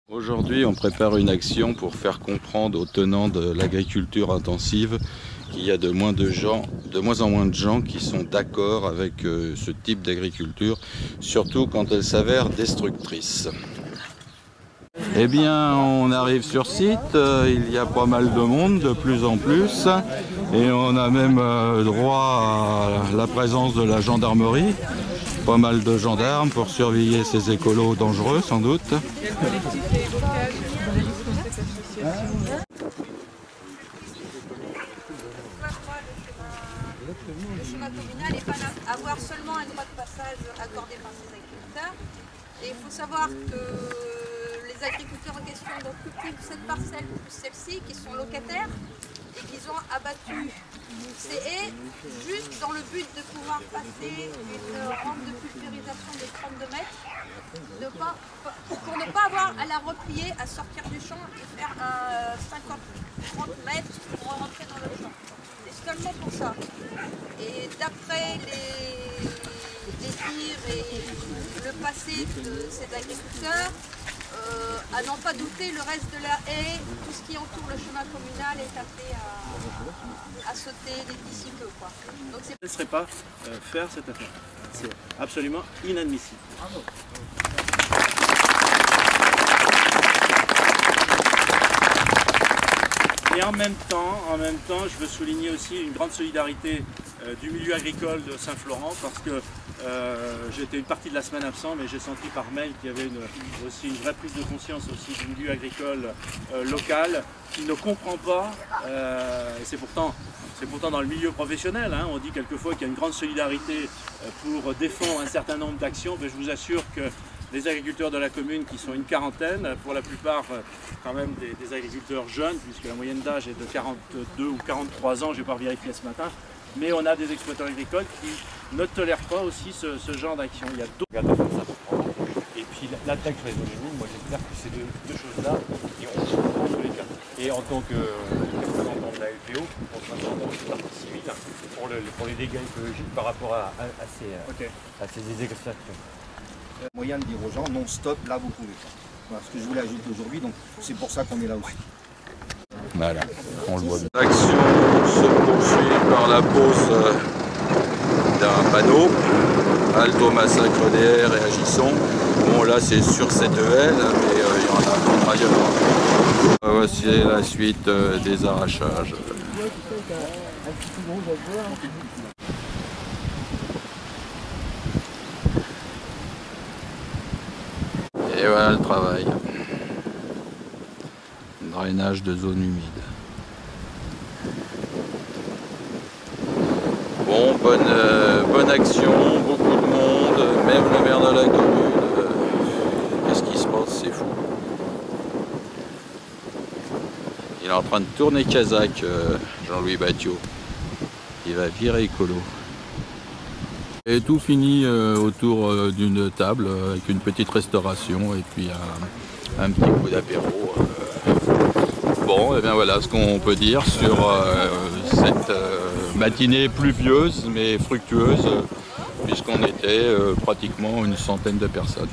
Aujourd'hui, on prépare une action pour faire comprendre aux tenants de l'agriculture intensive qu'il y a de moins en moins de gens qui sont d'accord avec ce type d'agriculture, surtout quand elle s'avère destructrice. Eh bien, on arrive sur site, il y a pas mal de monde, de plus en plus, et on a même droit à la présence de la gendarmerie. Pas mal de gendarmes pour surveiller ces écolos dangereux, sans doute. Le chemin communal n'est pas là. Avoir seulement un droit de passage accordé par ces agriculteurs. Et il faut savoir que les agriculteurs en question occupent cette parcelle plus celle-ci, qui sont locataires et qu'ils ont abattu ces haies juste dans le but de pouvoir passer une rampe de pulvérisation de 32 mètres pour ne pas avoir à la replier, à sortir du champ et faire un 50-30 mètres pour rentrer dans le champ. C'est seulement pour ça. Et d'après les dires et le passé de ces agriculteurs, à n'en pas douter, le reste de la haie, tout ce qui entoure le chemin communal est appelé à sauter d'ici peu. Donc je ne laisserai pas faire cette affaire. C'est absolument inadmissible. Bravo. Et en même temps, je veux souligner aussi une grande solidarité du milieu agricole de Saint-Florent, parce que j'étais une partie de la semaine absent, mais j'ai senti par mail qu'il y avait aussi une vraie prise de conscience aussi du milieu agricole local qui ne comprend pas, et c'est pourtant dans le milieu professionnel, hein, on dit quelquefois qu'il y a une grande solidarité pour défendre un certain nombre d'actions, mais je vous assure que les agriculteurs de la commune, qui sont une quarantaine, pour la plupart quand même des agriculteurs jeunes, puisque la moyenne d'âge est de 42 ou 43 ans, je n'ai pas vérifié ce matin, mais on a des exploitants agricoles qui ne tolèrent pas aussi ce genre d'action. Il y a d'autres. Et puis l'attaque sur les zones humides, moi j'espère que ces deux choses-là iront sur les cas. Et en tant que représentant de la LPO, on sera dans la partie civile pour les dégâts écologiques par rapport à ces extractions. Moyen de dire aux gens non stop, là vous pouvez pas. Voilà ce que je voulais ajouter aujourd'hui, donc c'est pour ça qu'on est là aussi. Voilà, on le voit bien. L'action se poursuit par la pose d'un panneau. Halte au massacre des haies, réagissons. Bon, là c'est sur cette haie, mais il y en a d'autres ailleurs. Voici la suite des arrachages. Et voilà le travail. Drainage de zones humides. Bon, bonne action, beaucoup de monde, même le maire de la commune. Qu'est-ce qui se passe? C'est fou. Il est en train de tourner Kazakh, Jean-Louis Battiot. Il va virer écolo. Et tout fini autour d'une table avec une petite restauration et puis un petit coup d'apéro. Bon, et bien voilà ce qu'on peut dire sur cette matinée pluvieuse mais fructueuse, puisqu'on était pratiquement une centaine de personnes.